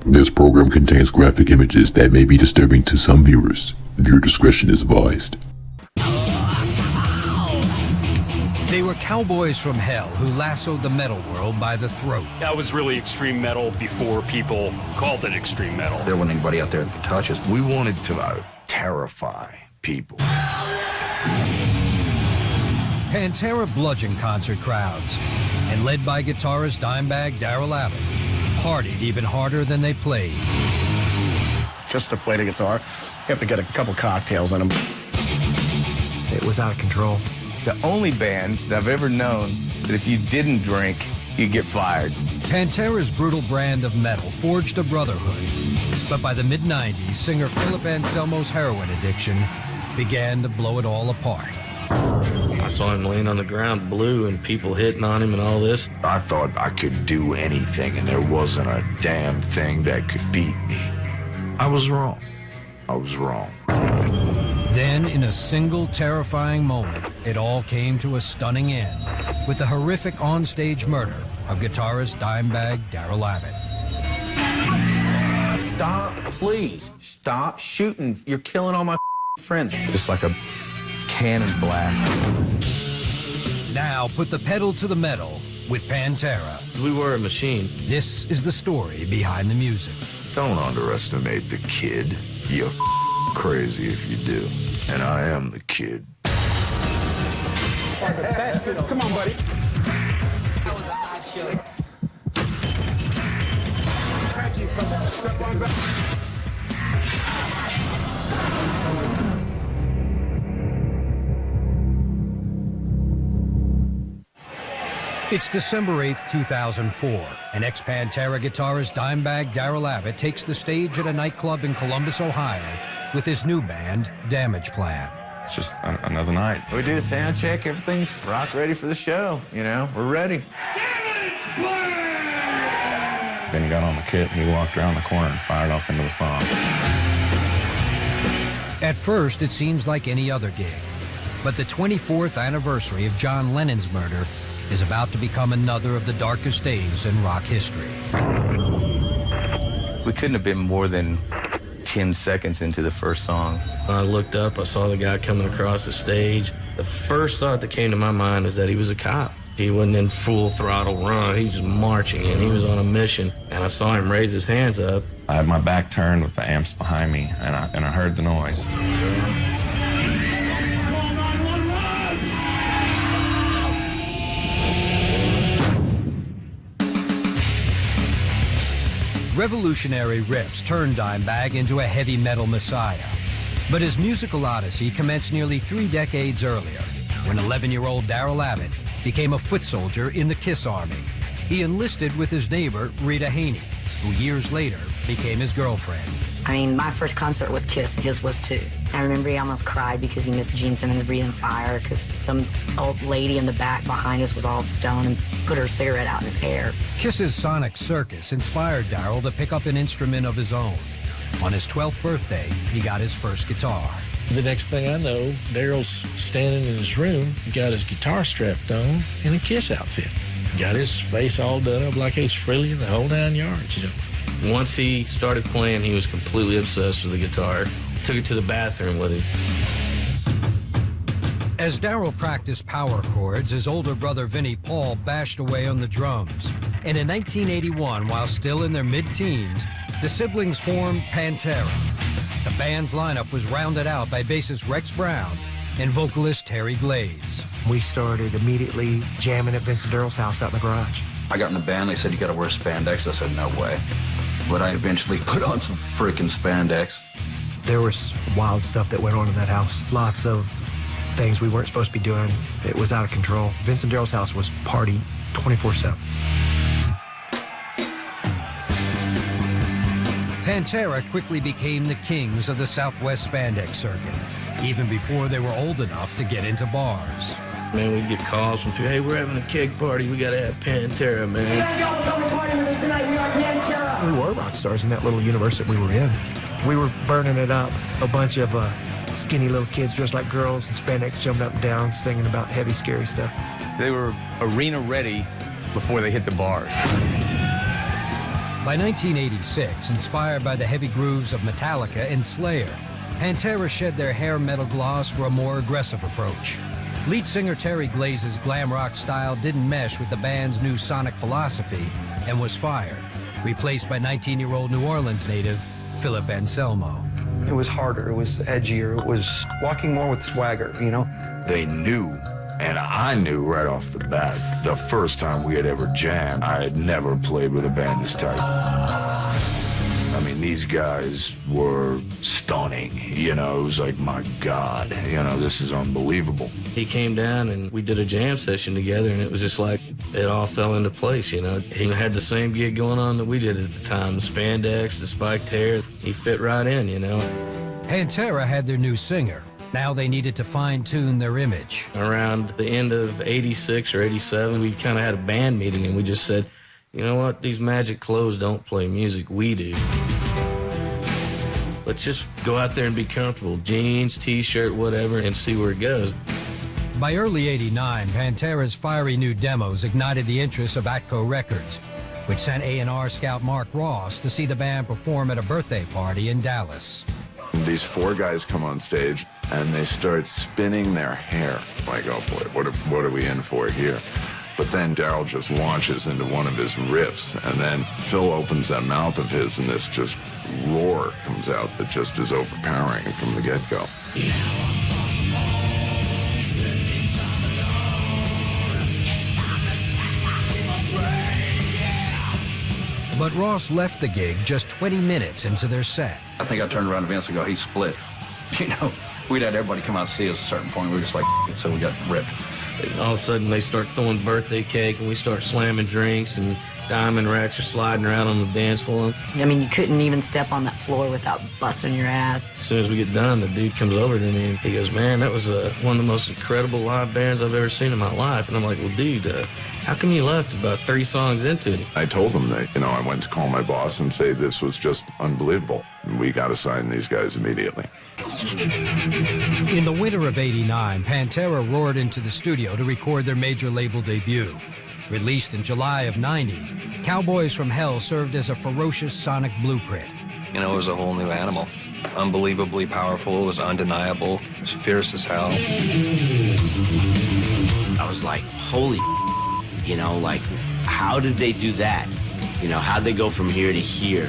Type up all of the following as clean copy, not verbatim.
This program contains graphic images that may be disturbing to some viewers. Viewer discretion is advised. They were cowboys from hell who lassoed the metal world by the throat. That was really extreme metal before people called it extreme metal. There wasn't anybody out there that could touch us. We wanted to terrify people. Pantera bludgeoned concert crowds, and led by guitarist Dimebag Darrell, partied even harder than they played. Just to play the guitar, you have to get a couple cocktails in them. It was out of control. The only band that I've ever known that if you didn't drink, you'd get fired. Pantera's brutal brand of metal forged a brotherhood. But by the mid-90s, singer Philip Anselmo's heroin addiction began to blow it all apart. I saw him laying on the ground blue and people hitting on him and all this. I thought I could do anything and there wasn't a damn thing that could beat me. I was wrong. I was wrong. Then, in a single terrifying moment, it all came to a stunning end with the horrific onstage murder of guitarist Dimebag Darrell. Stop, please. Stop shooting. You're killing all my friends. Just like a cannon blast. Now, put the pedal to the metal with Pantera. We were a machine. This is the story behind the music. Don't underestimate the kid. You're crazy if you do. And I am the kid. Come on, buddy. Step on back. It's December 8th, 2004, and ex-Pantera guitarist Dimebag Darrell takes the stage at a nightclub in Columbus, Ohio, with his new band, Damageplan. It's just another night. We do the sound check, everything's rock ready for the show, you know, we're ready. Then he got on the kit, he walked around the corner and fired off into the song. At first, it seems like any other gig, but the 24th anniversary of John Lennon's murder is about to become another of the darkest days in rock history. We couldn't have been more than 10 seconds into the first song. When I looked up, I saw the guy coming across the stage. The first thought that came to my mind is that he was a cop. He wasn't in full throttle run. He was marching in. He was on a mission. And I saw him raise his hands up. I had my back turned with the amps behind me, and I heard the noise. Revolutionary riffs turned Dimebag into a heavy metal messiah. But his musical odyssey commenced nearly 3 decades earlier, when 11-year-old Darrell became a foot soldier in the KISS Army. He enlisted with his neighbor, Rita Haney, who years later became his girlfriend. I mean, my first concert was KISS, and his was too. I remember he almost cried because he missed Gene Simmons breathing fire because some old lady in the back behind us was all stoned and put her cigarette out in his hair. KISS's Sonic Circus inspired Darrell to pick up an instrument of his own. On his 12th birthday, he got his first guitar. The next thing I know, Darrell's standing in his room, got his guitar strapped on in a KISS outfit. Got his face all done up like Ace Frehley in the whole 9 yards, you know. Once he started playing, he was completely obsessed with the guitar. Took it to the bathroom with him. As Darrell practiced power chords, his older brother Vinnie Paul bashed away on the drums. And in 1981, while still in their mid-teens, the siblings formed Pantera. The band's lineup was rounded out by bassist Rex Brown and vocalist Terry Glaze. We started immediately jamming at Vincent Darrell's house out in the garage. I got in the band, they said, you gotta wear spandex. I said, no way. But I eventually put on some freaking spandex. There was wild stuff that went on in that house. Lots of things we weren't supposed to be doing. It was out of control. Vincent Darrell's house was party 24/7. Pantera quickly became the kings of the Southwest spandex circuit, even before they were old enough to get into bars. Man, we'd get calls from people, hey, we're having a keg party, we gotta have Pantera, man. We were rock stars in that little universe that we were in. We were burning it up. A bunch of skinny little kids dressed like girls and spandex jumping up and down, singing about heavy, scary stuff. They were arena ready before they hit the bars. By 1986, inspired by the heavy grooves of Metallica and Slayer, Pantera shed their hair metal gloss for a more aggressive approach. Lead singer Terry Glaze's glam rock style didn't mesh with the band's new sonic philosophy and was fired, replaced by 19-year-old New Orleans native Philip Anselmo. It was harder, it was edgier, it was walking more with swagger, you know? They knew, and I knew right off the bat, the first time we had ever jammed, I had never played with a band this tight. I mean, these guys were stunning, you know, it was like, my God, you know, this is unbelievable. He came down and we did a jam session together, and it was just like, it all fell into place, you know. He had the same gig going on that we did at the time, the spandex, the spiked hair. He fit right in, you know. Pantera had their new singer. Now they needed to fine-tune their image. Around the end of 86 or 87, we kind of had a band meeting, and we just said, you know what, these magic clothes don't play music, we do. Let's just go out there and be comfortable. Jeans, t-shirt, whatever, and see where it goes. By early '89, Pantera's fiery new demos ignited the interest of Atco Records, which sent A&R scout Mark Ross to see the band perform at a birthday party in Dallas. These four guys come on stage, and they start spinning their hair. Like, oh boy, what are we in for here? But then Darrell just launches into one of his riffs, and then Phil opens that mouth of his, and this just roar comes out that just is overpowering from the get-go. But Ross left the gig just 20 minutes into their set. I think I turned around to Vince and go, he's split. You know, we'd had everybody come out and see us at a certain point. We were just like, so we got ripped. All of a sudden, they start throwing birthday cake, and we start slamming drinks, and diamond racks are sliding around on the dance floor. I mean, you couldn't even step on that floor without busting your ass. As soon as we get done, the dude comes over to me, and he goes, man, that was one of the most incredible live bands I've ever seen in my life. And I'm like, well, dude, how come you left about 3 songs into it? I told them that, you know, I went to call my boss and say this was just unbelievable. We got to sign these guys immediately. In the winter of '89, Pantera roared into the studio to record their major label debut. Released in July of '90, Cowboys from Hell served as a ferocious sonic blueprint. You know, it was a whole new animal. Unbelievably powerful, it was undeniable, it was fierce as hell. I was like, holy, you know, like, how did they do that? You know, how'd they go from here to here?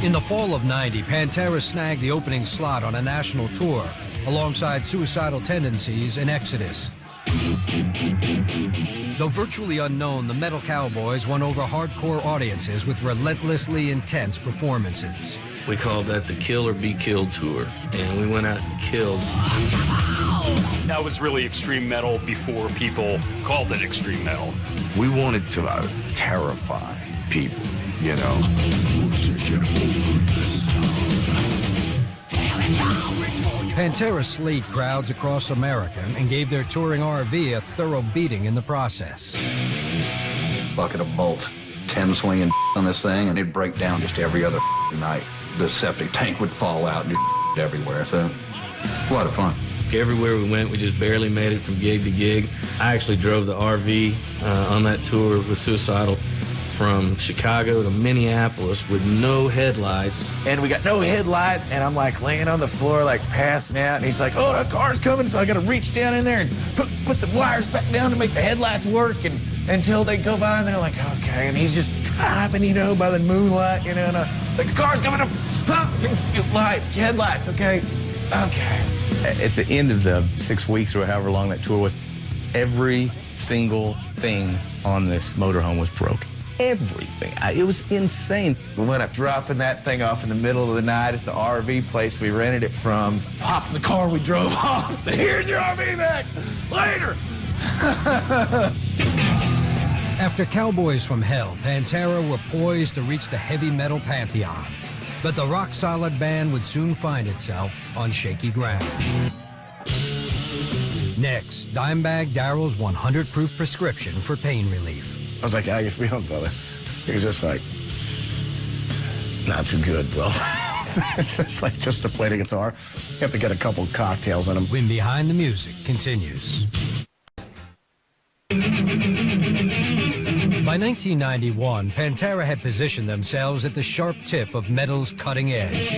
In the fall of '90, Pantera snagged the opening slot on a national tour alongside Suicidal Tendencies and Exodus. Though virtually unknown, the Metal Cowboys won over hardcore audiences with relentlessly intense performances. We called that the Kill or Be Killed tour, and we went out and killed. That was really extreme metal before people called it extreme metal. We wanted to terrify people, you know. Pantera slayed crowds across America and gave their touring RV a thorough beating in the process. Bucket of bolts, 10 swinging on this thing, and it'd break down just every other night. The septic tank would fall out and everywhere, so a lot of fun. Everywhere we went, we just barely made it from gig to gig. I actually drove the RV on that tour with Suicidal from Chicago to Minneapolis with no headlights. And we got no headlights, and I'm like laying on the floor, like passing out, and he's like, oh, the car's coming, so I gotta reach down in there and put the wires back down to make the headlights work, and until they go by, and they're like, okay, and he's just driving, you know, by the moonlight, you know, and it's like, the car's coming up, lights, headlights, okay. At the end of the 6 weeks or however long that tour was, every single thing on this motorhome was broken. Everything. It was insane. We went up dropping that thing off in the middle of the night at the RV place we rented it from. Hopped in the car, we drove off. Here's your RV back. Later. After Cowboys from Hell, Pantera were poised to reach the heavy metal pantheon. But the rock-solid band would soon find itself on shaky ground. Next, Dimebag Darrell's 100-proof prescription for pain relief. I was like, how you feeling, brother? He was just like, not too good, bro. It's just like just to play the guitar. You have to get a couple cocktails in him. When Behind the Music continues. By 1991, Pantera had positioned themselves at the sharp tip of metal's cutting edge.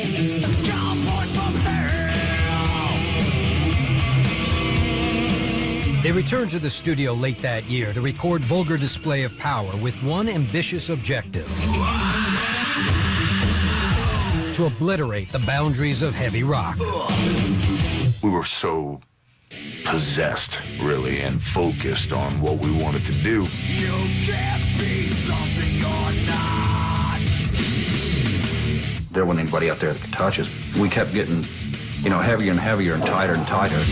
They returned to the studio late that year to record Vulgar Display of Power with one ambitious objective: to obliterate the boundaries of heavy rock. We were so possessed, really, and focused on what we wanted to do. You can't be something you're not. There wasn't anybody out there that could touch us. We kept getting, heavier and heavier and tighter and tighter.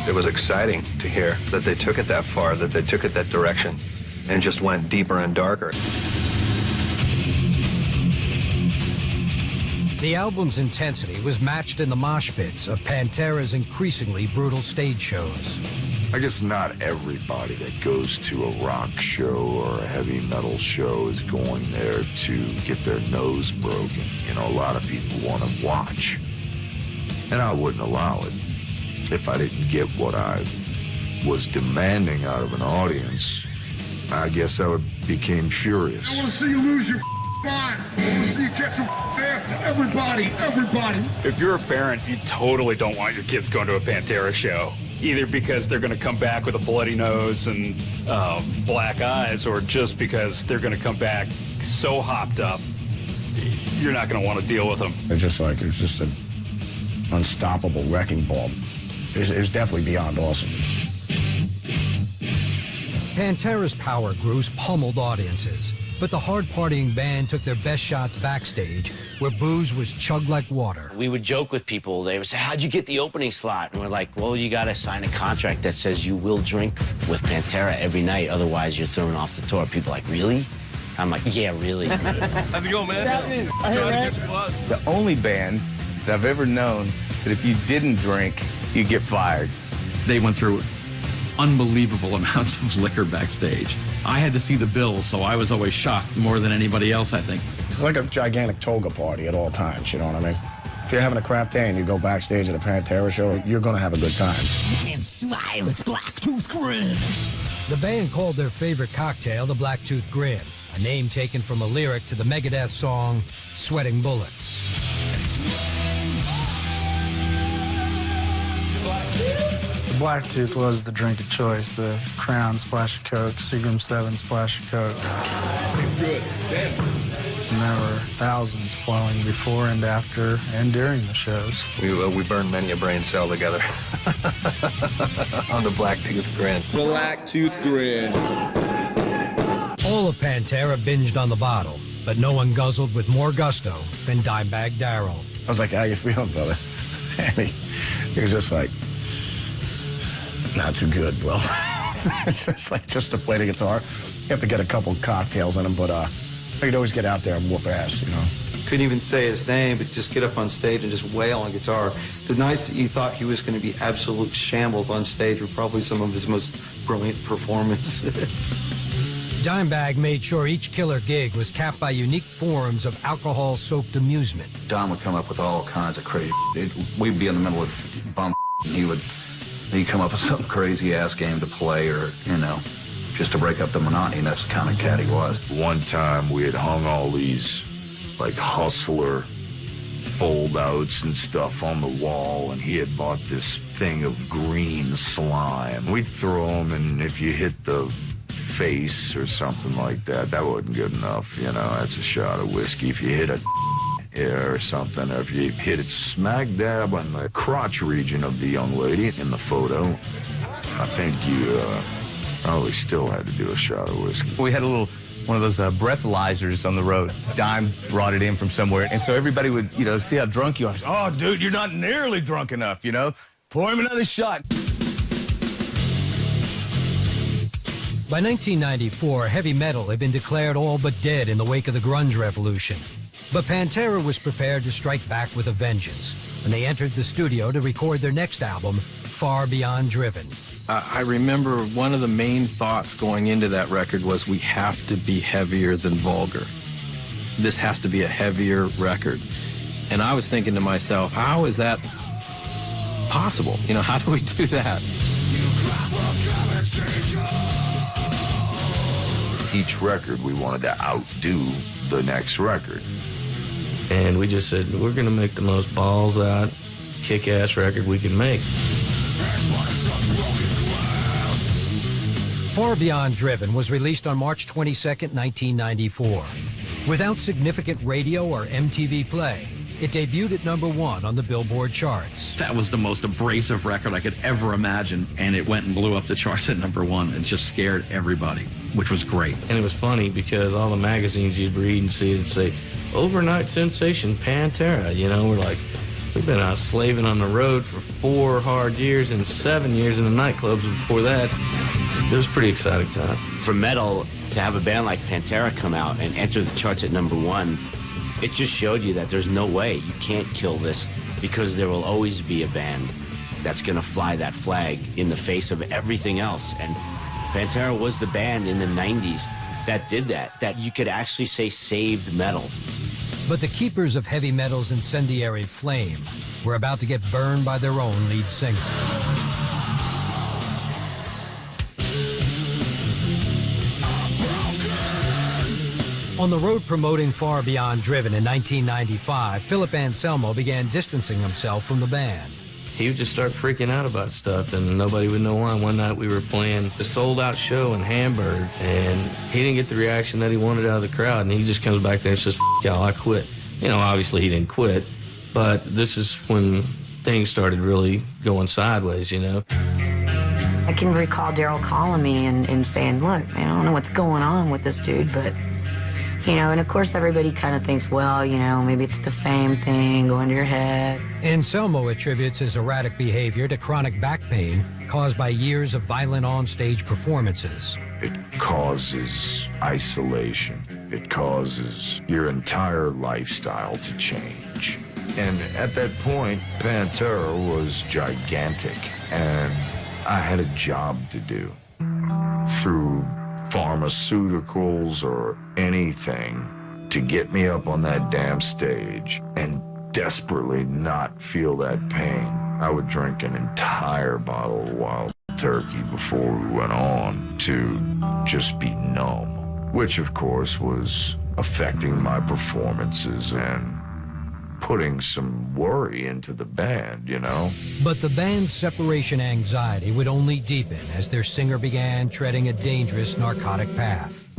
It was exciting to hear that they took it that far, that they took it that direction, and just went deeper and darker. The album's intensity was matched in the mosh pits of Pantera's increasingly brutal stage shows. I guess not everybody that goes to a rock show or a heavy metal show is going there to get their nose broken. A lot of people want to watch. And I wouldn't allow it if I didn't get what I was demanding out of an audience. I guess I became furious. I want to see you lose your mind. I want to see you catch some there. Everybody. If you're a parent, you totally don't want your kids going to a Pantera show, either because they're going to come back with a bloody nose and black eyes, or just because they're going to come back so hopped up, you're not going to want to deal with them. It's just an unstoppable wrecking ball. It was definitely beyond awesome. Pantera's power grooves pummeled audiences, but the hard-partying band took their best shots backstage, where booze was chugged like water. We would joke with people. They would say, how'd you get the opening slot? And we're like, well, you got to sign a contract that says you will drink with Pantera every night, otherwise you're thrown off the tour. People are like, really? I'm like, yeah, really. How's it going, man? The only band that I've ever known that if you didn't drink, you'd get fired. They went through unbelievable amounts of liquor backstage. I had to see the bill, so I was always shocked more than anybody else, I think. It's like a gigantic toga party at all times, you know what I mean? If you're having a crap day and you go backstage at a Pantera show, you're gonna have a good time. And smile, it's Blacktooth Grin. The band called their favorite cocktail the Blacktooth Grin, a name taken from a lyric to the Megadeth song, Sweating Bullets. The Blacktooth was the drink of choice. The Crown splash of Coke, Seagram 7 splash of Coke. Good. Damn. And there were thousands flowing before and after and during the shows. We burned many a brain cell together on the Blacktooth Grin. Blacktooth Grin. All of Pantera binged on the bottle, but no one guzzled with more gusto than Dimebag Darrell. I was like, how you feeling, brother? And he was just like, not too good, bro. It's just like, just to play the guitar, you have to get a couple cocktails in them, but I could always get out there and whoop ass, Couldn't even say his name, but just get up on stage and just wail on guitar. The nights that you thought he was going to be absolute shambles on stage were probably some of his most brilliant performances. Dimebag made sure each killer gig was capped by unique forms of alcohol-soaked amusement. Don would come up with all kinds of crazy We'd be in the middle of bump, and he'd come up with some crazy-ass game to play, or, just to break up the monotony, and that's the kind of cat he was. One time we had hung all these, Hustler fold-outs and stuff on the wall, and he had bought this thing of green slime. We'd throw them, and if you hit the face or something like that, that wasn't good enough. That's a shot of whiskey. If you hit a or something, or if you hit it smack dab on the crotch region of the young lady in the photo, I think you probably still had to do a shot of whiskey. We had one of those breathalyzers on the road. Dime brought it in from somewhere, and so everybody would, see how drunk you are. Oh, dude, you're not nearly drunk enough, Pour him another shot. By 1994, heavy metal had been declared all but dead in the wake of the grunge revolution. But Pantera was prepared to strike back with a vengeance, and they entered the studio to record their next album, Far Beyond Driven. I remember one of the main thoughts going into that record was we have to be heavier than Vulgar. This has to be a heavier record. And I was thinking to myself, how is that possible? How do we do that? Each record, we wanted to outdo the next record. And we just said, we're going to make the most balls out, kick-ass record we can make. Far Beyond Driven was released on March 22, 1994. Without significant radio or MTV play, it debuted at #1 on the Billboard charts. That was the most abrasive record I could ever imagine, and it went and blew up the charts at #1 and just scared everybody, which was great. And it was funny because all the magazines you'd read and see it'd say, overnight sensation, Pantera. You know, we're like, we've been out slaving on the road for 4 hard years and 7 years in the nightclubs before that. It was a pretty exciting time. For metal, to have a band like Pantera come out and enter the charts at #1, it just showed you that there's no way you can't kill this, because there will always be a band that's gonna fly that flag in the face of everything else. And Pantera was the band in the 90s that did that you could actually say saved metal. But the keepers of heavy metal's incendiary flame were about to get burned by their own lead singer. On the road promoting Far Beyond Driven in 1995, Philip Anselmo began distancing himself from the band. He would just start freaking out about stuff, and nobody would know why. One night we were playing a sold-out show in Hamburg, and he didn't get the reaction that he wanted out of the crowd, and he just comes back there and says, "F*** y'all, I quit." You know, obviously he didn't quit, but this is when things started really going sideways, you know. I can recall Darrell calling me and saying, "Look, man, I don't know what's going on with this dude, but..." You know, and of course everybody kind of thinks, well, you know, maybe it's the fame thing going to your head. Anselmo attributes his erratic behavior to chronic back pain caused by years of violent on-stage performances. It causes isolation. It causes your entire lifestyle to change. And at that point, Pantera was gigantic, and I had a job to do. Through pharmaceuticals or anything to get me up on that damn stage and desperately not feel that pain. I would drink an entire bottle of Wild Turkey before we went on to just be numb, which of course was affecting my performances and putting some worry into the band, you know? But the band's separation anxiety would only deepen as their singer began treading a dangerous narcotic path.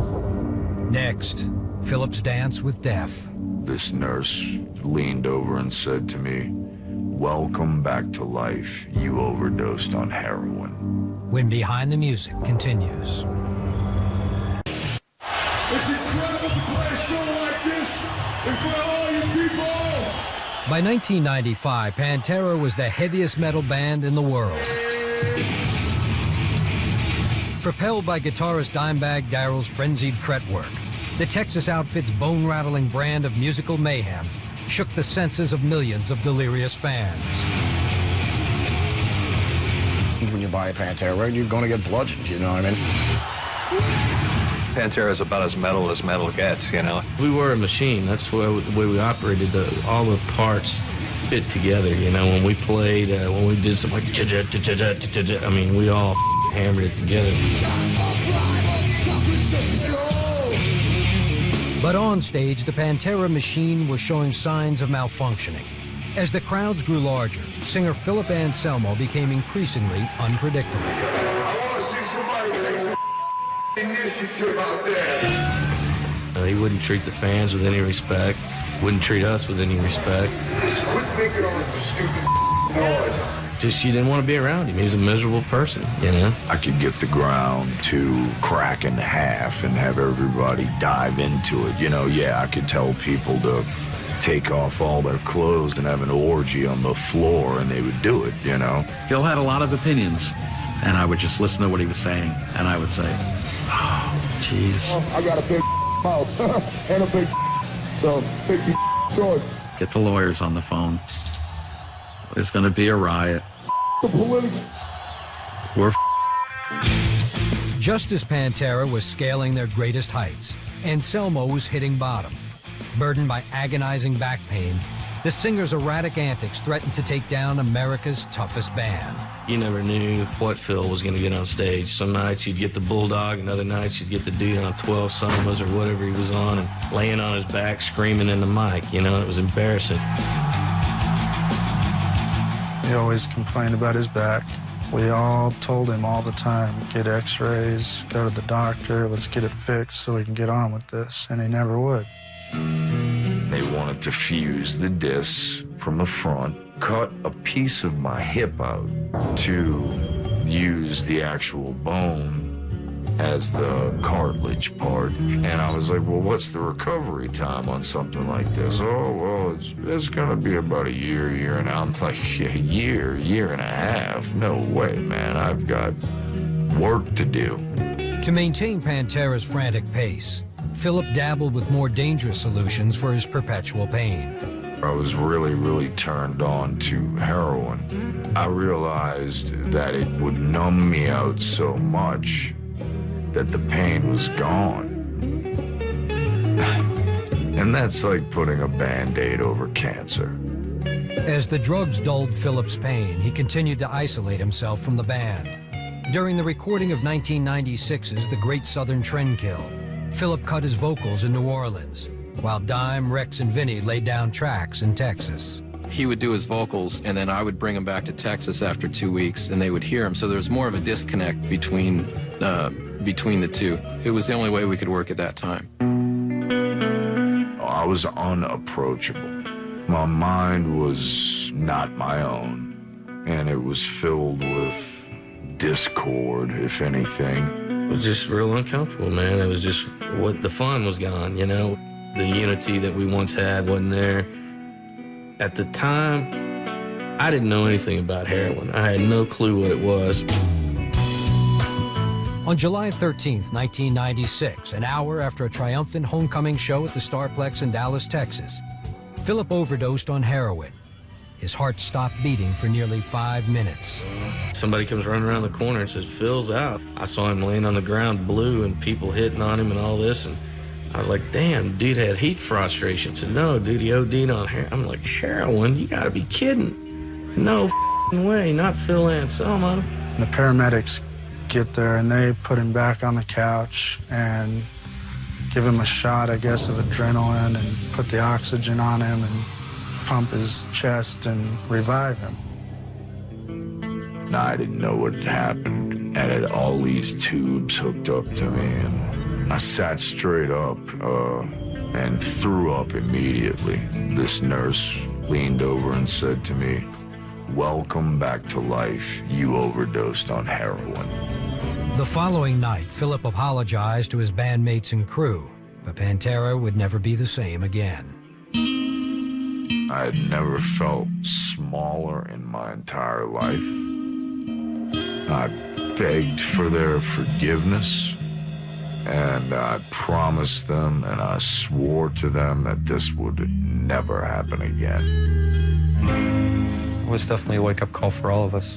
Next, Philip's dance with death. This nurse leaned over and said to me, "Welcome back to life. You overdosed on heroin." When Behind the Music continues. It's incredible to play a show like this in front of all you people. By 1995, Pantera was the heaviest metal band in the world. Propelled by guitarist Dimebag Darrell's frenzied fretwork, the Texas outfit's bone-rattling brand of musical mayhem shook the senses of millions of delirious fans. When you buy a Pantera record, you're going to get bludgeoned, you know what I mean? Pantera is about as metal gets, you know? We were a machine. That's the way we operated. All the parts fit together, you know? When we played, when we did something like I mean, we all hammered it together. But on stage, the Pantera machine was showing signs of malfunctioning. As the crowds grew larger, singer Philip Anselmo became increasingly unpredictable. He wouldn't treat the fans with any respect, wouldn't treat us with any respect. Quit making all this stupid noise. Just, you didn't want to be around him. He was a miserable person, you know? I could get the ground to crack in half and have everybody dive into it. You know, yeah, I could tell people to take off all their clothes and have an orgy on the floor, and they would do it, you know? Phil had a lot of opinions, and I would just listen to what he was saying, and I would say, oh, jeez. I got a big mouth and a big choice. Get the lawyers on the phone. There's going to be a riot. The police. We're Just as Pantera was scaling their greatest heights, Anselmo was hitting bottom. Burdened by agonizing back pain, the singer's erratic antics threatened to take down America's toughest band. You never knew what Phil was going to get on stage. Some nights you'd get the Bulldog, and other nights you'd get the dude on 12 somas or whatever he was on and laying on his back screaming in the mic. You know, it was embarrassing. He always complained about his back. We all told him all the time, get x-rays, go to the doctor, let's get it fixed so we can get on with this, and he never would. They wanted to fuse the discs from the front, cut a piece of my hip out to use the actual bone as the cartilage part. And I was like, well, what's the recovery time on something like this? Oh, well, it's gonna be about a year and I'm like, a year and a half? No way, man, I've got work to do. To maintain Pantera's frantic pace, Philip dabbled with more dangerous solutions for his perpetual pain. I was really turned on to heroin. I realized that it would numb me out so much that the pain was gone. And that's like putting a Band-Aid over cancer. As the drugs dulled Philip's pain, he continued to isolate himself from the band. During the recording of 1996's The Great Southern Trendkill, Philip cut his vocals in New Orleans, while Dime, Rex, and Vinny laid down tracks in Texas. He would do his vocals, and then I would bring him back to Texas after 2 weeks, and they would hear him. So there was more of a disconnect between the two. It was the only way we could work at that time. I was unapproachable. My mind was not my own, and it was filled with discord, if anything. It was just real uncomfortable, man. It was just what the fun was gone, you know? The unity that we once had wasn't there. At the time, I didn't know anything about heroin. I had no clue what it was. On July 13th, 1996, an hour after a triumphant homecoming show at the Starplex in Dallas, Texas, Philip overdosed on heroin. His heart stopped beating for nearly 5 minutes. Somebody comes running around the corner and says, Phil's out. I saw him laying on the ground blue and people hitting on him and all this, and I was like, damn, dude had heat frustration. Said, no, dude, he OD'd on heroin. I'm like, heroin? You gotta be kidding. No way, not Phil Anselmo. The paramedics get there and they put him back on the couch and give him a shot, I guess, of adrenaline and put the oxygen on him and pump his chest and revive him. I didn't know what had happened, and had all these tubes hooked up to me, and I sat straight up and threw up immediately. This nurse leaned over and said to me, welcome back to life. You overdosed on heroin. The following night, Philip apologized to his bandmates and crew, but Pantera would never be the same again. I had never felt smaller in my entire life. I begged for their forgiveness, and I promised them and I swore to them that this would never happen again. It was definitely a wake-up call for all of us.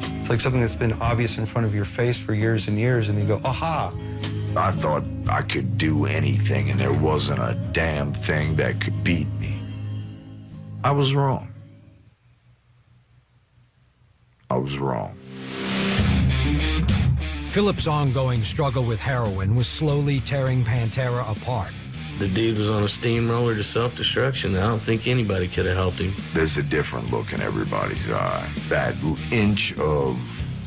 It's like something that's been obvious in front of your face for years and years, and you go, aha! I thought I could do anything, and there wasn't a damn thing that could beat me. I was wrong. I was wrong. Philip's ongoing struggle with heroin was slowly tearing Pantera apart. The dude was on a steamroller to self-destruction. I don't think anybody could have helped him. There's a different look in everybody's eye. That inch of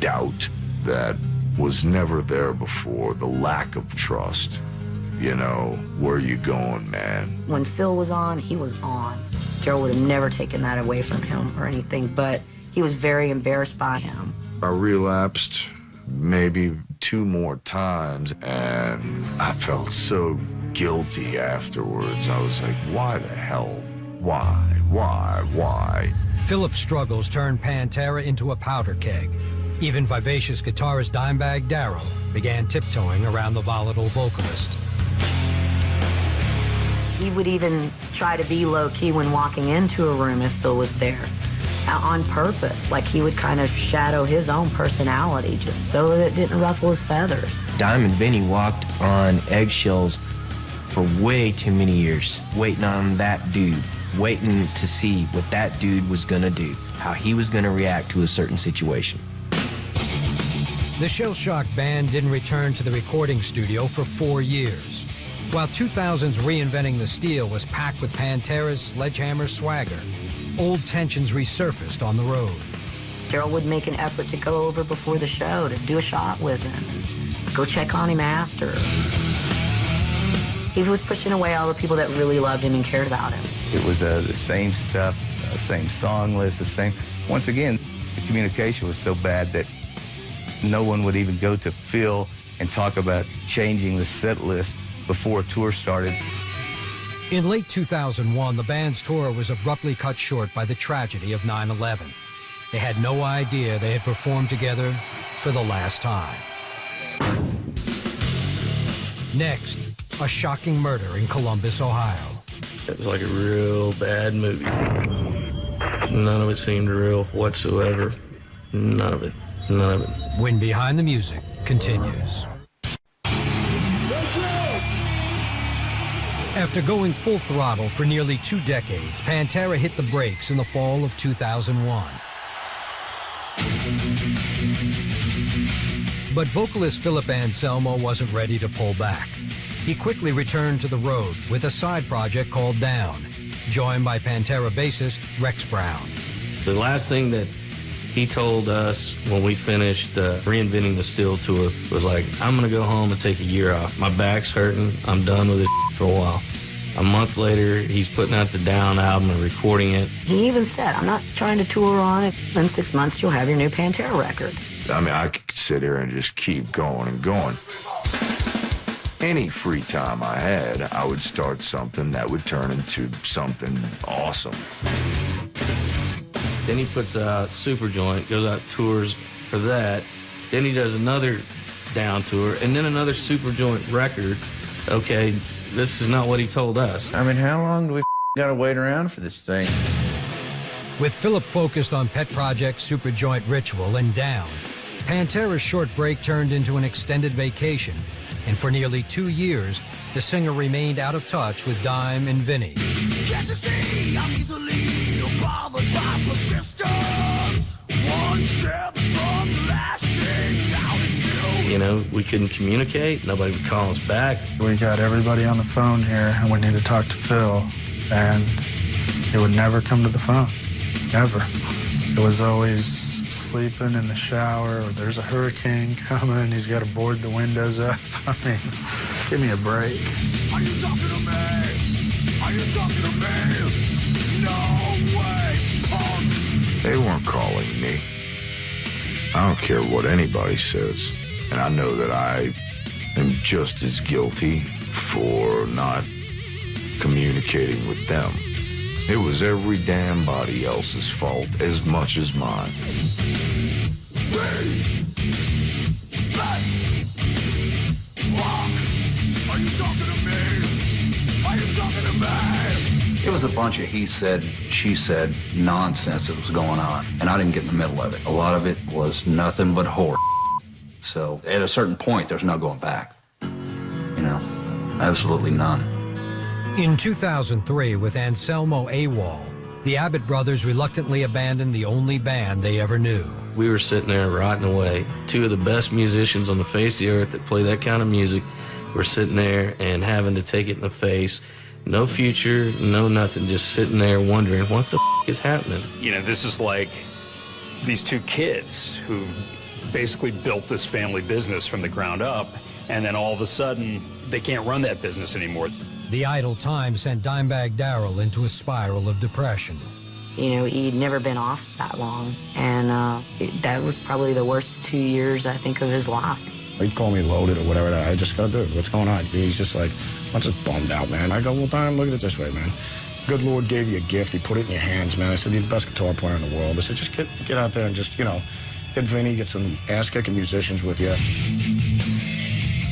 doubt that was never there before, the lack of trust. You know, where you going, man? When Phil was on, he was on. Darrell would have never taken that away from him or anything, but he was very embarrassed by him. I relapsed maybe 2 more times, and I felt so guilty afterwards. I was like, why the hell? Why? Philip's struggles turned Pantera into a powder keg. Even vivacious guitarist Dimebag Darrell began tiptoeing around the volatile vocalist. He would even try to be low-key when walking into a room if Phil was there, on purpose. Like, he would kind of shadow his own personality just so that it didn't ruffle his feathers. Dime and Vinny walked on eggshells for way too many years, waiting on that dude waiting to see what that dude was gonna do, how he was gonna react to a certain situation. The shell-shocked band didn't return to the recording studio for 4 years. While 2000's Reinventing the Steel was packed with Pantera's sledgehammer swagger, old tensions resurfaced on the road. Darrell would make an effort to go over before the show to do a shot with him and go check on him after. He was pushing away all the people that really loved him and cared about him. It was the same stuff, same song list, the same. Once again, the communication was so bad that no one would even go to Phil and talk about changing the set list before a tour started. In late 2001, the band's tour was abruptly cut short by the tragedy of 9/11. They had no idea they had performed together for the last time. Next, a shocking murder in Columbus, Ohio. It was like a real bad movie. None of it seemed real whatsoever. None of it. None of it. When Behind the Music continues. After going full throttle for nearly 2 decades, Pantera hit the brakes in the fall of 2001. But vocalist Philip Anselmo wasn't ready to pull back. He quickly returned to the road with a side project called Down, joined by Pantera bassist Rex Brown. The last thing that he told us when we finished Reinventing the Steel tour was like, I'm gonna go home and take a year off. My back's hurting, I'm done with it for a while. A month later, he's putting out the Down album and recording it. He even said, I'm not trying to tour on it. In 6 months, you'll have your new Pantera record. I mean, I could sit here and just keep going and going. Any free time I had, I would start something that would turn into something awesome. Then he puts out Superjoint, goes out tours for that. Then he does another Down tour, and then another Superjoint record. Okay, this is not what he told us. I mean, how long do we gotta wait around for this thing? With Philip focused on pet projects Superjoint Ritual and Down, Pantera's short break turned into an extended vacation, and for nearly 2 years, the singer remained out of touch with Dime and Vinny. Can't you see I'm easily bothered by persistence? One step from lashing out at you. You know, we couldn't communicate. Nobody would call us back. We got everybody on the phone here, and we need to talk to Phil, and he would never come to the phone, never. It was always sleeping in the shower, or there's a hurricane coming, he's got to board the windows up. I mean, give me a break. Are you talking to me? Are you talking to me? No way, punk! They weren't calling me. I don't care what anybody says. And I know that I am just as guilty for not communicating with them. It was every damn body else's fault as much as mine. Are you talking to me? Are you talking to me? It was a bunch of he said, she said nonsense that was going on, and I didn't get in the middle of it. A lot of it was nothing but whore. So at a certain point, there's no going back. You know, absolutely none. In 2003, with Anselmo AWOL, the Abbott brothers reluctantly abandoned the only band they ever knew. We were sitting there rotting away. Two of the best musicians on the face of the earth that play that kind of music were sitting there and having to take it in the face. No future, no nothing, just sitting there wondering what the is happening. You know, this is like these two kids who've basically built this family business from the ground up, and then all of a sudden, they can't run that business anymore. The idle time sent Dimebag Darrell into a spiral of depression. You know, he'd never been off that long, and that was probably the worst 2 years, I think, of his life. He'd call me loaded or whatever. I just gotta do it. What's going on? He's just like, I'm just bummed out, man. I go, well, Dime, look at it this way, man. Good Lord gave you a gift. He put it in your hands, man. I said, you're the best guitar player in the world. I said, just get out there and just, you know, get Vinny, get some ass-kicking musicians with you.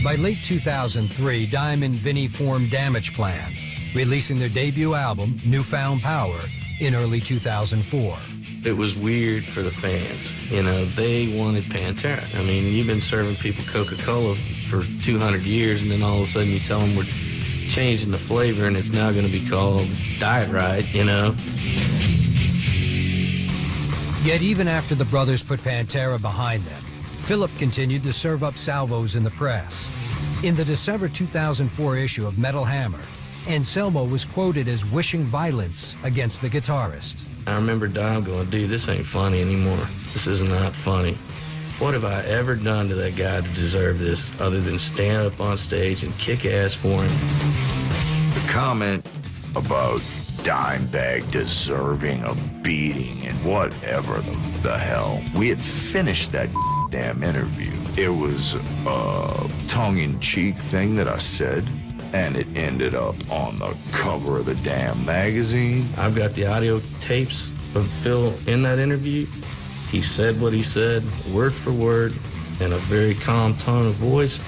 By late 2003, Dime and Vinny formed Damageplan, releasing their debut album, Newfound Power, in early 2004. It was weird for the fans. You know, they wanted Pantera. I mean, you've been serving people Coca-Cola for 200 years, and then all of a sudden you tell them we're changing the flavor, and it's now going to be called Diet Right, you know? Yet even after the brothers put Pantera behind them, Philip continued to serve up salvos in the press. In the December 2004 issue of Metal Hammer, Anselmo was quoted as wishing violence against the guitarist. I remember Dime going, dude, this ain't funny anymore. This is not funny. What have I ever done to that guy to deserve this other than stand up on stage and kick ass for him? The comment about Dimebag deserving a beating and whatever the hell. We had finished that damn interview. It was a tongue-in-cheek thing that I said, and it ended up on the cover of the damn magazine. I've got the audio tapes of Phil in that interview. He said what he said, word for word, in a very calm tone of voice,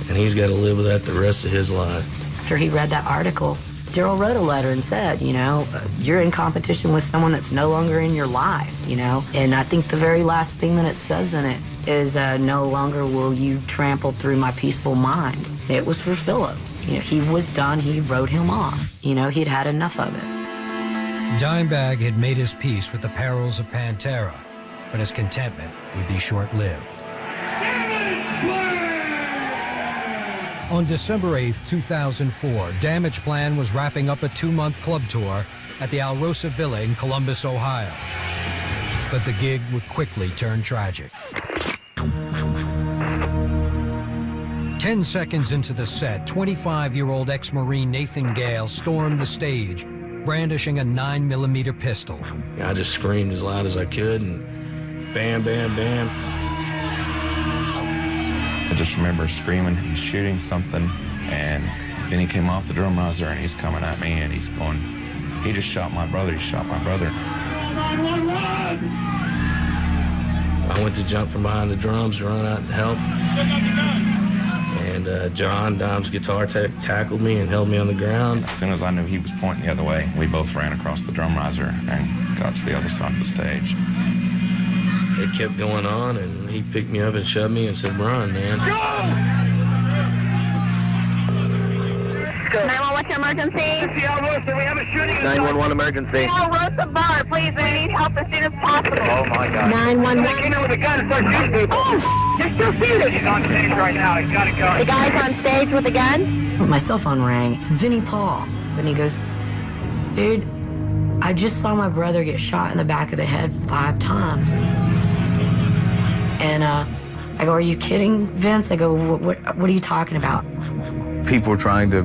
and he's got to live with that the rest of his life. After he read that article, Darrell wrote a letter and said, you know, you're in competition with someone that's no longer in your life, you know? And I think the very last thing that it says in it is, no longer will you trample through my peaceful mind. It was for Philip. You know, he was done. He wrote him off. You know, he'd had enough of it. Dimebag had made his peace with the perils of Pantera, but his contentment would be short-lived. On December 8th, 2004, Damageplan was wrapping up a 2-month club tour at the Alrosa Villa in Columbus, Ohio. But the gig would quickly turn tragic. 10 seconds into the set, 25-year-old ex-Marine Nathan Gale stormed the stage, brandishing a 9mm pistol. I just screamed as loud as I could, and bam, bam, bam. I just remember screaming, he's shooting something, and Vinny came off the drum riser, and he's coming at me, and he's going, he just shot my brother, he shot my brother. I went to jump from behind the drums to run out and help. And John, Dom's guitar tech, tackled me and held me on the ground. As soon as I knew he was pointing the other way, we both ran across the drum riser and got to the other side of the stage. It kept going on, and he picked me up and shoved me and said, run, man. Go. 911, what's your emergency? It's the Alrosa, we have a shooting. 911 emergency. Alrosa bar, please, we need help as soon as possible. Oh my God. 911. He came in with a gun and started shooting people. Oh, you're still shooting. He's on stage right now, he's got a gun. The guy's on stage with a gun? My cell phone rang. It's Vinny Paul. And he goes, dude, I just saw my brother get shot in the back of the head 5 times. And I go, are you kidding, Vince? I go, what are you talking about? People were trying to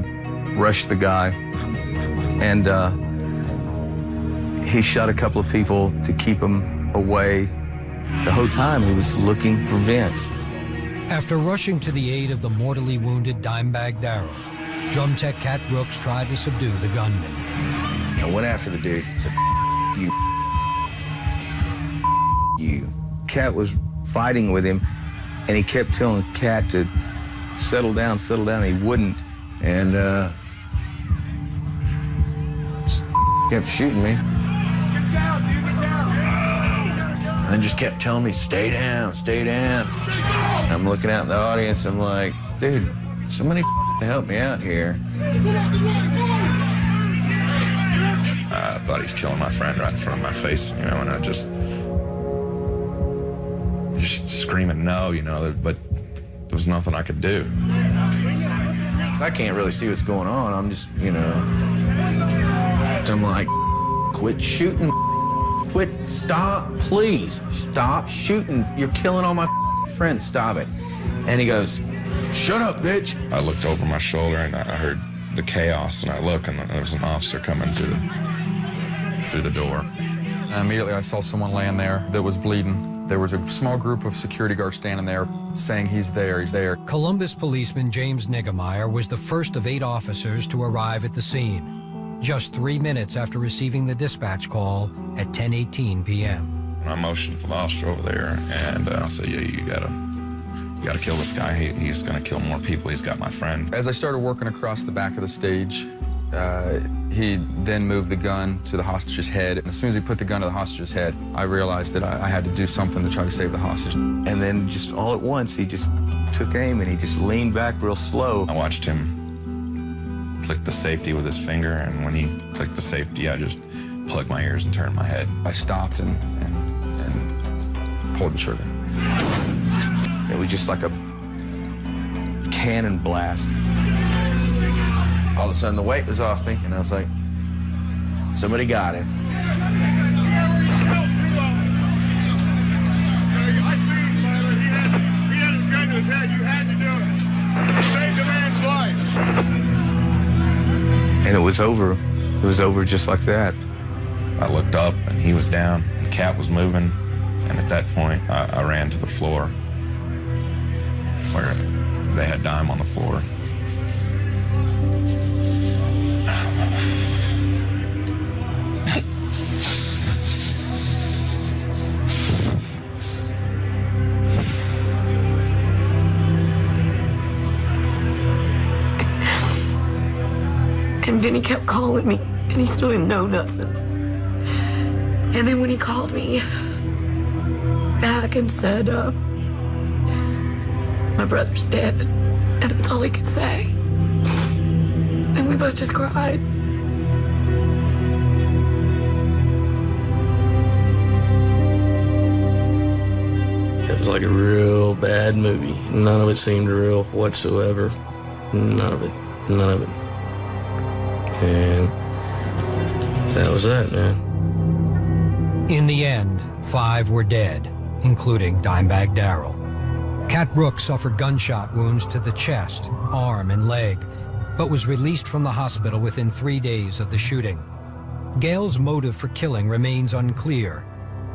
rush the guy, and he shot a couple of people to keep him away. The whole time he was looking for Vince. After rushing to the aid of the mortally wounded Dimebag Darrell, drum tech Cat Brooks tried to subdue the gunman. I went after the dude and said, you. Cat was fighting with him, and he kept telling Cat to settle down, and he wouldn't. And kept shooting me. And just kept telling me, stay down, stay down. I'm looking out in the audience, I'm like, dude, somebody help me out here. I thought he's killing my friend right in front of my face, you know, and I just screaming no, you know, but there was nothing I could do. I can't really see what's going on. I'm just, you know, I'm like, quit shooting, quit, stop, please, stop shooting. You're killing all my friends, stop it. And he goes, shut up, bitch. I looked over my shoulder and I heard the chaos, and I look, and there was an officer coming through the door. And immediately I saw someone laying there that was bleeding. There was a small group of security guards standing there saying, he's there, he's there. Columbus policeman James Niggemeyer was the first of 8 officers to arrive at the scene, just 3 minutes after receiving the dispatch call at 10:18 p.m. I motioned for the officer over there, and I said, yeah, you gotta kill this guy. He's gonna kill more people. He's got my friend. As I started working across the back of the stage, he then moved the gun to the hostage's head. And as soon as he put the gun to the hostage's head, I realized that I had to do something to try to save the hostage. And then just all at once, he just took aim and he just leaned back real slow. I watched him clicked the safety with his finger, and when he clicked the safety, I just plugged my ears and turned my head. I stopped and pulled the trigger. It was just like a cannon blast. All of a sudden, the weight was off me, and I was like, somebody got him. I see him, Tyler. He had his gun to his head. You had to do it. You saved a man's life. And it was over. It was over just like that. I looked up, and he was down, and Cat was moving, and at that point, I ran to the floor where they had Dime on the floor. And Vinny kept calling me, and he still didn't know nothing. And then when he called me back and said, my brother's dead, and that's all he could say. And we both just cried. It was like a real bad movie. None of it seemed real whatsoever. None of it. None of it. And that was that, man. In the end, 5 were dead, including Dimebag Darrell. Cat Brooks suffered gunshot wounds to the chest, arm, and leg, but was released from the hospital within 3 days of the shooting. Gale's motive for killing remains unclear,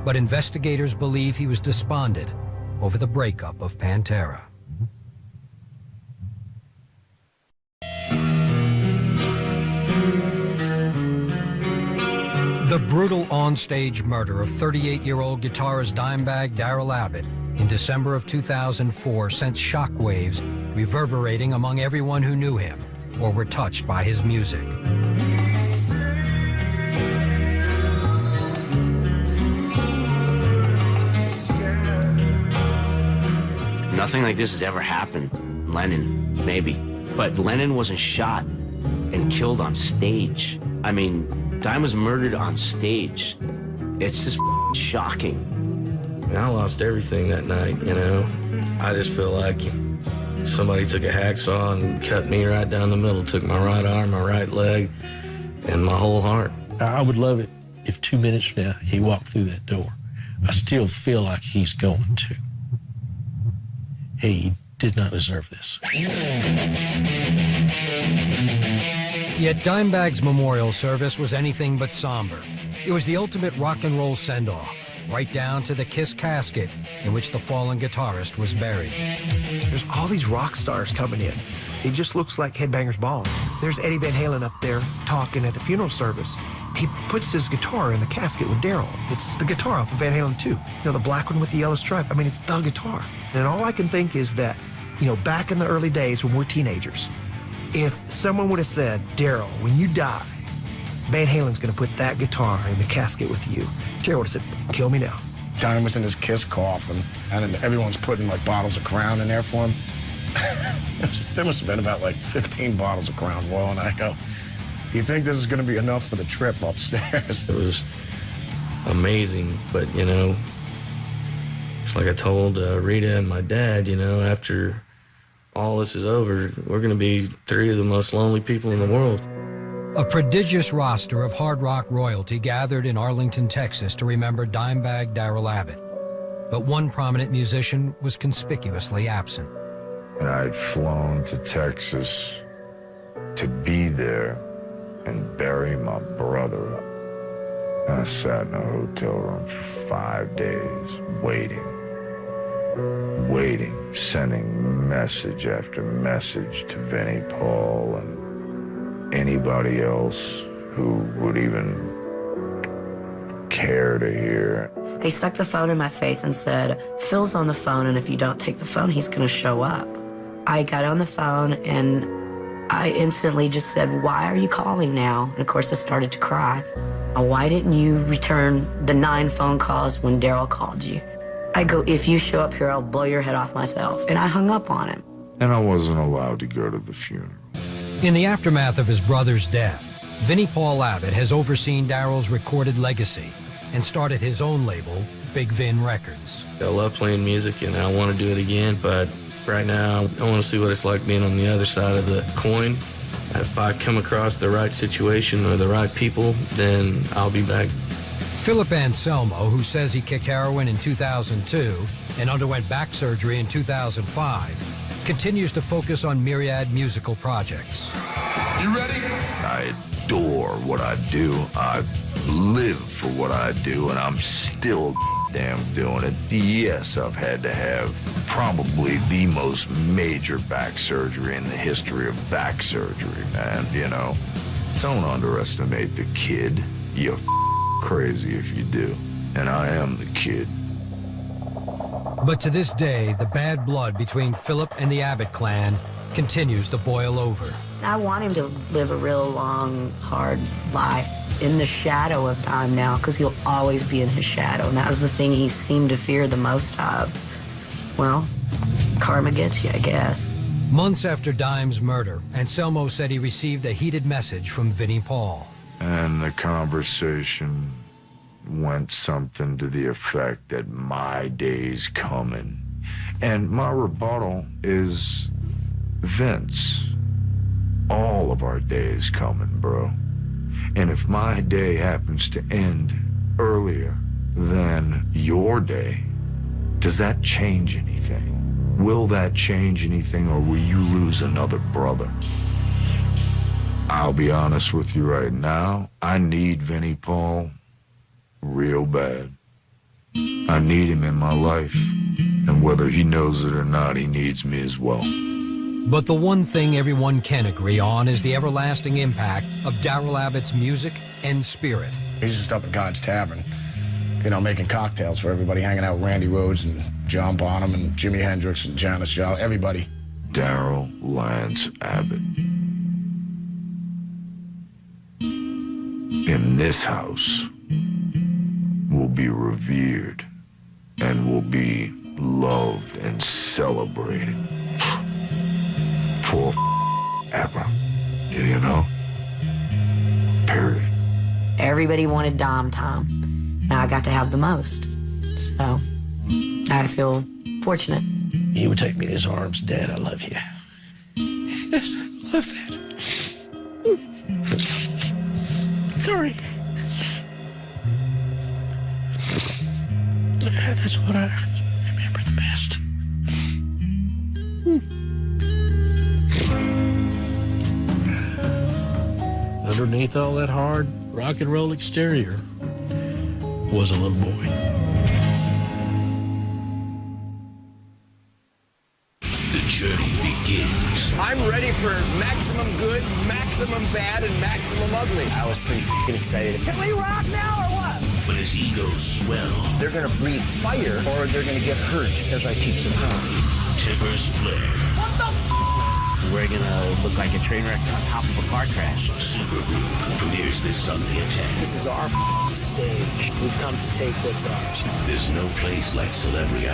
but investigators believe he was despondent over the breakup of Pantera. The brutal onstage murder of 38-year-old guitarist Dimebag Darrell Abbott in December of 2004 sent shockwaves reverberating among everyone who knew him or were touched by his music. Nothing like this has ever happened. Lennon, maybe. But Lennon wasn't shot and killed on stage. I mean, Dime was murdered on stage. It's just shocking. I lost everything that night, you know. I just feel like somebody took a hacksaw and cut me right down the middle, took my right arm, my right leg, and my whole heart. I would love it if 2 minutes from now he walked through that door. I still feel like he's going to. He did not deserve this. Yet Dimebag's memorial service was anything but somber. It was the ultimate rock and roll send-off, right down to the Kiss casket in which the fallen guitarist was buried. There's all these rock stars coming in. It just looks like Headbangers Ball. There's Eddie Van Halen up there talking at the funeral service. He puts his guitar in the casket with Darrell. It's the guitar off of Van Halen 2. You know, the black one with the yellow stripe. I mean, it's the guitar. And all I can think is that, you know, back in the early days when we're teenagers, if someone would have said, Darrell, when you die, Van Halen's gonna put that guitar in the casket with you, Darrell would have said, kill me now. Dime was in his Kiss coffin, and everyone's putting like bottles of Crown in there for him. There must have been about like 15 bottles of Crown Royal, and I go, you think this is gonna be enough for the trip upstairs? It was amazing, but you know, it's like I told Rita and my dad, you know, after all this is over, we're going to be 3 of the most lonely people in the world. A prodigious roster of hard rock royalty gathered in Arlington, Texas to remember Dimebag Darrell Abbott. But one prominent musician was conspicuously absent. And I'd flown to Texas to be there and bury my brother. And I sat in a hotel room for 5 days, waiting, sending message after message to Vinnie Paul and anybody else who would even care to hear. They stuck the phone in my face and said, Phil's on the phone, and if you don't take the phone, he's gonna show up. I got on the phone, and I instantly just said, why are you calling now? And of course, I started to cry. Why didn't you return the 9 phone calls when Darrell called you? I go, if you show up here, I'll blow your head off myself. And I hung up on him. And I wasn't allowed to go to the funeral. In the aftermath of his brother's death, Vinnie Paul Abbott has overseen Darrell's recorded legacy and started his own label, Big Vin Records. I love playing music and I want to do it again, but right now I want to see what it's like being on the other side of the coin. If I come across the right situation or the right people, then I'll be back. Philip Anselmo, who says he kicked heroin in 2002 and underwent back surgery in 2005, continues to focus on myriad musical projects. You ready? I adore what I do. I live for what I do, and I'm still damn doing it. Yes, I've had to have probably the most major back surgery in the history of back surgery, man. You know, don't underestimate the kid. You're crazy if you do, and I am the kid. But to this day, the bad blood between Philip and the Abbott clan continues to boil over. I want him to live a real long, hard life in the shadow of Dime now, because he'll always be in his shadow, and that was the thing he seemed to fear the most of. Well, karma gets you, I guess. Months after Dime's murder, Anselmo said he received a heated message from Vinnie Paul. And the conversation went something to the effect that my day's coming. And my rebuttal is, Vince, all of our day is coming, bro. And if my day happens to end earlier than your day, does that change anything? Will that change anything, or will you lose another brother? I'll be honest with you right now, I need Vinnie Paul real bad. I need him in my life, and whether he knows it or not, he needs me as well. But the one thing everyone can agree on is the everlasting impact of Darrell Abbott's music and spirit. He's just up at God's Tavern, you know, making cocktails for everybody, hanging out with Randy Rhoads and John Bonham and Jimi Hendrix and Janis Joplin, everybody. Darrell Lance Abbott. In this house, will be revered and will be loved and celebrated forever, you know? Period. Everybody wanted Dom Tom. Now I got to have the most. So I feel fortunate. He would take me in his arms. Dad, I love you. Yes, I love that. Sorry. That's what I remember the best. Underneath all that hard rock and roll exterior was a little boy. The journey begins. I'm ready for maximum good, maximum bad, and maximum ugly. I was pretty f***ing excited. Can we rock now or what? But his egos swell. They're gonna breathe fire or they're gonna get hurt as I keep them calm. Timbers flare. What the f***? We're gonna look like a train wreck on top of a car crash. Supergroup premieres this Sunday at 10. This is our stage. We've come to take what's ours. There's no place like celebrity.